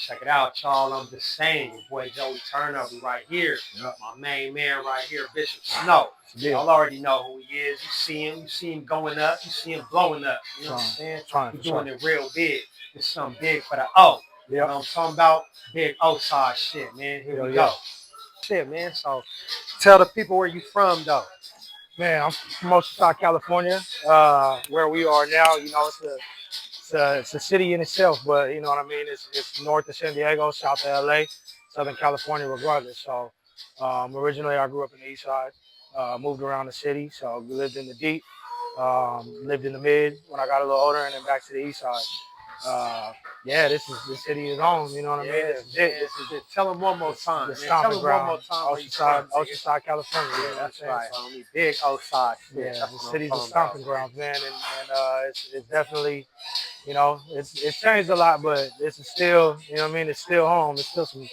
Check it out, y'all. I'm just saying, your boy Joey Turner be right here. Yep. My main man right here, Bishop Snow. Y'all already know who he is. You see him going up, you see him blowing up. You know what I'm saying? He's doing it real big. It's something big for the O. You know what I'm talking about? Big Oceanside shit, man. Here we go. Shit, man. So tell the people where you from, though. Man, I'm from Oceanside, California, where we are now. You know, it's a city in itself, but you know what I mean. It's north of San Diego, south of LA, Southern California, regardless. So, originally I grew up in the East Side, moved around the city, so lived in the deep, lived in the mid when I got a little older, and then back to the East Side. Yeah, this city is home. You know what I mean? This is it. Tell them one more time. Tell them one more time. Oceanside, California. Yeah, that's right, homie. Big Oceanside. Yeah, the city's a stomping grounds, man, and it's definitely, you know, it's changed a lot, but it's still, you know what I mean? It's still home. It's still some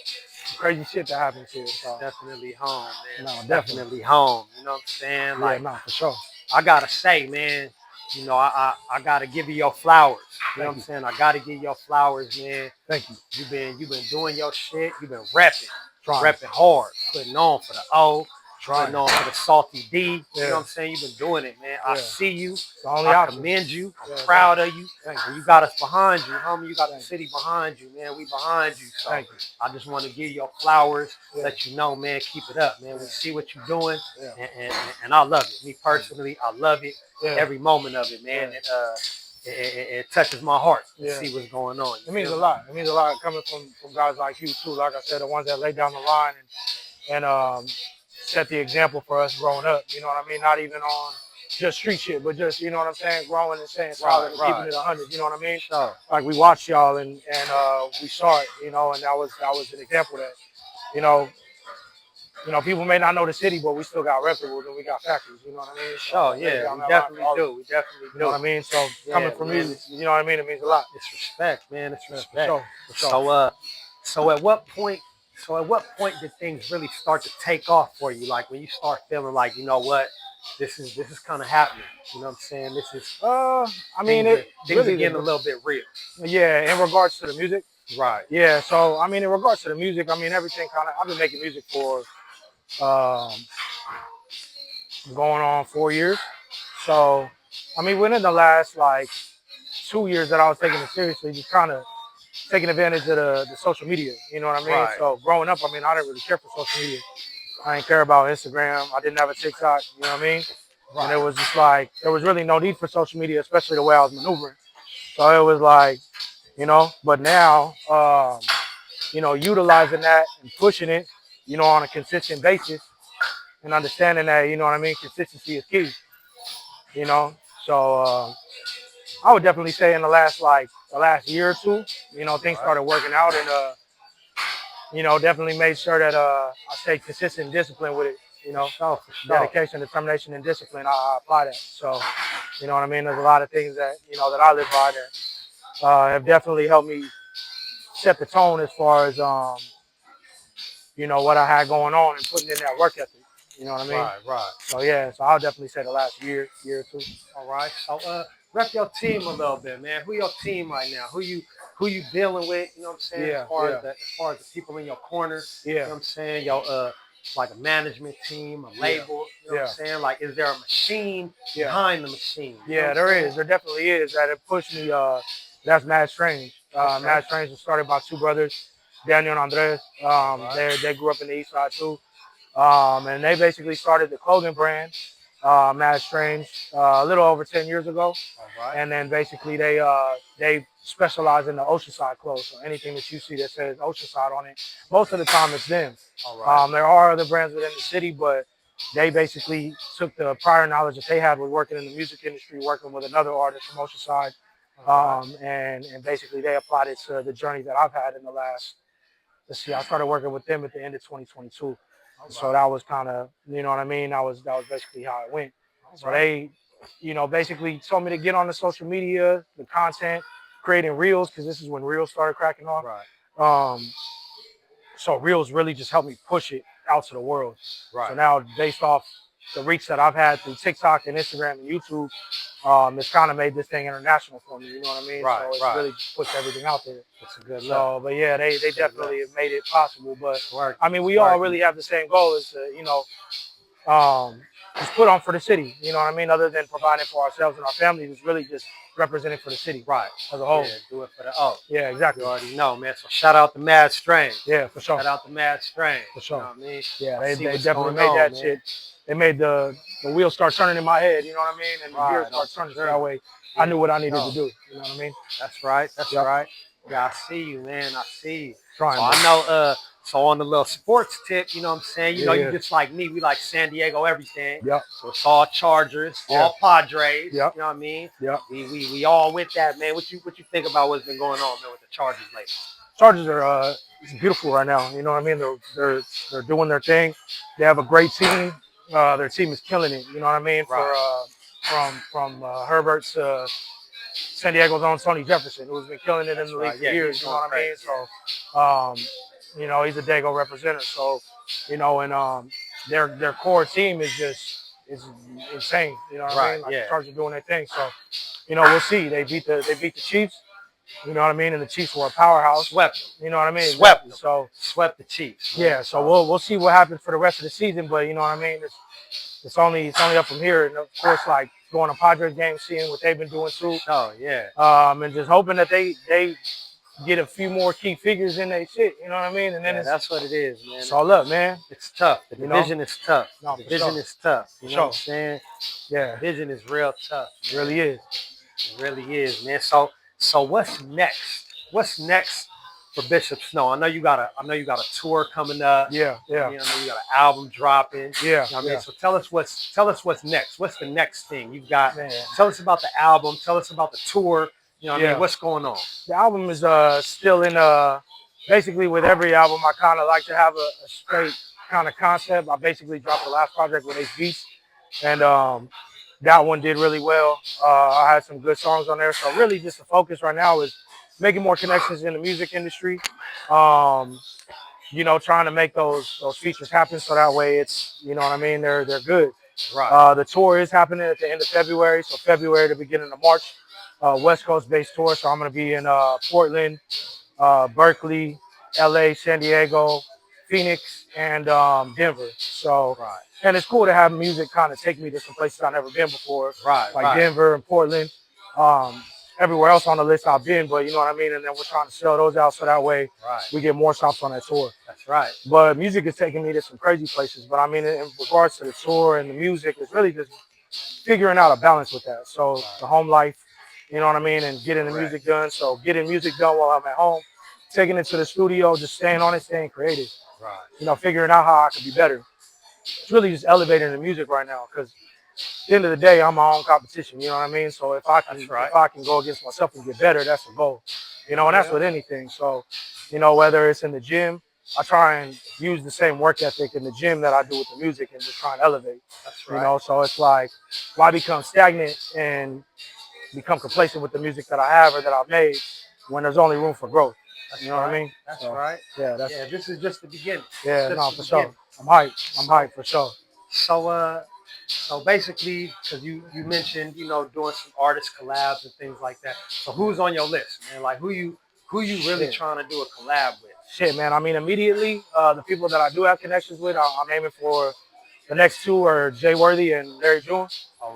crazy shit that happens here. So. Definitely home, man. No, definitely home. You know what I'm saying? Like, yeah, no, for sure. I gotta say, man, you know, I gotta give you your flowers. You know what I'm saying? I gotta give you your flowers, man. Thank you. You've been doing your shit. You've been repping hard, putting on for the O, putting on for the salty D. You know what I'm saying? You've been doing it, man. I see you. I commend you. I'm proud of you. And you got us behind you, homie. You got the city behind you, man. We behind you. So I just want to give you your flowers. Let you know, man. Keep it up, man. We see what you're doing, and I love it. Me personally, I love it. Every moment of it, man. It touches my heart to see what's going on. It means a lot. It means a lot coming from guys like you too. Like I said, the ones that lay down the line and set the example for us growing up. You know what I mean? Not even on just street shit, but just, you know what I'm saying, growing and staying solid and keeping it 100. You know what I mean? Sure. Like we watched y'all and we saw it. You know, and that was an example that, you know, people may not know the city, but we still got reputables and we got factories. You know what I mean? So, yeah, we definitely do. We definitely do. You know what I mean? So coming from you, you know what I mean? It means a lot. It's respect, man. It's respect. For sure. So at what point did things really start to take off for you? Like when you start feeling like, you know what, this is kind of happening. You know what I'm saying? This is. I mean, things are getting a little bit real. Yeah, in regards to the music. Right. Yeah. So I mean, in regards to the music, I mean everything kind of. I've been making music for going on 4 years. So I mean, within the last like 2 years that I was taking it seriously, just kind of taking advantage of the social media, you know what I mean? Right. So growing up, I mean, I didn't really care for social media. I didn't care about Instagram. I didn't have a TikTok, you know what I mean? Right. And it was just like, there was really no need for social media, especially the way I was maneuvering. So it was like, you know, but now, you know, utilizing that and pushing it, you know, on a consistent basis and understanding that, you know what I mean? Consistency is key, you know? So, I would definitely say in the last year or two, you know, things started working out and, you know, definitely made sure that I stayed consistent and disciplined with it, you know, dedication, determination, and discipline. I apply that. So, you know what I mean? There's a lot of things that, you know, that I live by that have definitely helped me set the tone as far as, you know, what I had going on and putting in that work ethic. You know what I mean? Right. So, yeah, so I'll definitely say the last year or two. All right. So, rep your team a little bit, man. Who your team right now? Who you dealing with? You know what I'm saying? Yeah, as far as the people in your corner. Yeah. You know what I'm saying? Your like a management team, a label. You know what I'm saying? Like, is there a machine behind the machine? Yeah, there is. There definitely is. That it pushed me. That's Mad Strange. Mad Strange was started by two brothers, Daniel and Andres. They grew up in the East Side too. And they basically started the clothing brand, Mad Strange, a little over 10 years ago. And then basically they specialize in the Oceanside clothes. So anything that you see that says Oceanside on it, most of the time it's them. There are other brands within the city, but they basically took the prior knowledge that they had with working in the music industry, working with another artist from Oceanside, and basically they applied it to the journey that I've had in the last. Let's see, I started working with them at the end of 2022. So that was kind of, you know what I mean? That was basically how it went. So they, you know, basically told me to get on the social media, the content, creating reels, because this is when reels started cracking off. So reels really just helped me push it out to the world. So now based off the reach that I've had through TikTok and Instagram and YouTube, it's kind of made this thing international for me. You know what I mean? Right, so it's right. really just pushed everything out there. It's a good look. So, but yeah, they definitely have made it possible. But Work. I mean, we all really have the same goal, is to, you know, just put on for the city. You know what I mean? Other than providing for ourselves and our families, it's really just representing for the city, right, as a whole. Yeah, do it for the O. Yeah, exactly. You already know, man. So shout out to Mad Strange. Yeah, for sure. Shout out to Mad Strange. For sure. You know what I mean? Yeah, they definitely going made on, that man. shit. They made the wheels start turning in my head, you know what I mean? And the gears start turning so that way I knew what I needed to do. You know what I mean? That's right. That's right. Yeah, I see you, man. I see you. Trying. So I know, so on the little sports tip, you know what I'm saying? You know, you just like me, we like San Diego everything. Yep. So it's all Chargers, all Padres. Yep. You know what I mean? Yep. We all with that, man. What you think about what's been going on, man, with the Chargers lately? Chargers are it's beautiful right now. You know what I mean? They're doing their thing. They have a great team. Their team is killing it. You know what I mean? Right. From Herbert to San Diego's own Tony Jefferson, who's been killing it in the league for years. You know what I mean? So, you know, he's a Dago representative. So, you know, and their core team is insane. You know what I mean? Like the Chargers are doing their thing. So, you know, we'll see. They beat the Chiefs. You know what I mean? And the Chiefs were a powerhouse. Swept them. You know what I mean? Swept them. So swept the Chiefs. Yeah. So we'll see what happens for the rest of the season. But you know what I mean? It's only up from here. And of course, like going to Padres games, seeing what they've been doing too. Oh yeah. And just hoping that they get a few more key figures in their shit. You know what I mean? And then that's what it is, man. It's all up, man. It's tough. The division is tough. No, the division is tough. You know what I'm saying? Yeah. The division is real tough. It really is. It really is, man. So what's next? What's next for Bishop Snow? I know you got a tour coming up. Yeah. I know you got an album dropping. Yeah. You know what I mean? So tell us what's next. What's the next thing you've got? Man. Tell us about the album. Tell us about the tour. You know what I mean? What's going on? The album is still in basically with every album I kind of like to have a straight kind of concept. I basically dropped the last project with Ace Beats, and that one did really well. I had some good songs on there. So really just the focus right now is making more connections in the music industry. You know, trying to make those features happen so that way it's, you know what I mean, they're good. Right. The tour is happening at the end of February. So February to beginning of March. West Coast based tour, so I'm going to be in Portland, Berkeley, LA, San Diego, Phoenix, and Denver. So, and it's cool to have music kind of take me to some places I've never been before, like Denver and Portland. Everywhere else on the list I've been, but you know what I mean. And then we're trying to sell those out so that way we get more stops on that tour. That's right. But music is taking me to some crazy places. But I mean, in regards to the tour and the music, it's really just figuring out a balance with that. So the home life. You know what I mean? And getting the music done. So getting music done while I'm at home, taking it to the studio, just staying on it, staying creative. Right. You know, figuring out how I could be better. It's really just elevating the music right now because at the end of the day, I'm my own competition. You know what I mean? So if I can go against myself and get better, that's the goal. You know, and that's with anything. So, you know, whether it's in the gym, I try and use the same work ethic in the gym that I do with the music and just try and elevate. That's right. You know, so it's like, why become stagnant and become complacent with the music that I have or that I've made when there's only room for growth. You know what I mean? That's right. Yeah, this is just the beginning. Yeah, no, for sure. I'm hyped for sure. So basically, because you mentioned, you know, doing some artist collabs and things like that. So who's on your list, man? Like who you really trying to do a collab with? Shit, man. I mean, immediately, the people that I do have connections with, I'm aiming for the next two are Jay Worthy and Larry June. All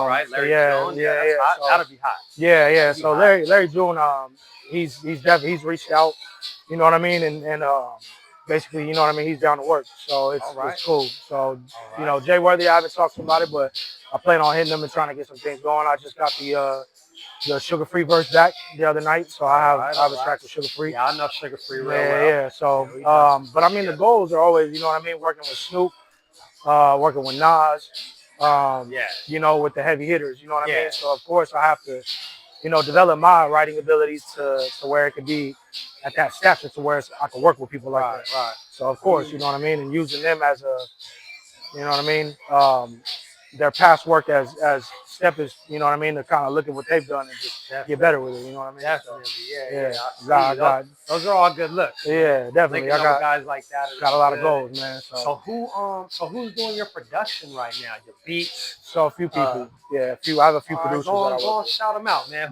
right. Larry June. Yeah. So, that'll be hot. Yeah. So Larry June, he's reached out. You know what I mean? And basically, you know what I mean. He's down to work. So it's cool. So you know, Jay Worthy, I haven't talked to him about it, but I plan on hitting him and trying to get some things going. I just got the Sugar Free verse back the other night, so I have a track with Sugar Free. Yeah, I know Sugar Free real well. Yeah. So, but I mean, the goals are always, you know what I mean, working with Snoop. Working with Nas, you know, with the heavy hitters, you know what I mean? So, of course, I have to, you know, develop my writing abilities to where it could be at that stature to where I can work with people like that. Right. So, of course, you know what I mean? And using them as a, you know what I mean? their past work as stepping, you know what I mean, to kind of look at what they've done and just get better with it, you know what I mean? Definitely, Yeah. Those are all good looks. Yeah, definitely. I got guys like that. Got a lot of goals, man. So who's doing your production right now? Your beats? So a few people. I have a few producers that I work with. Shout them out, man.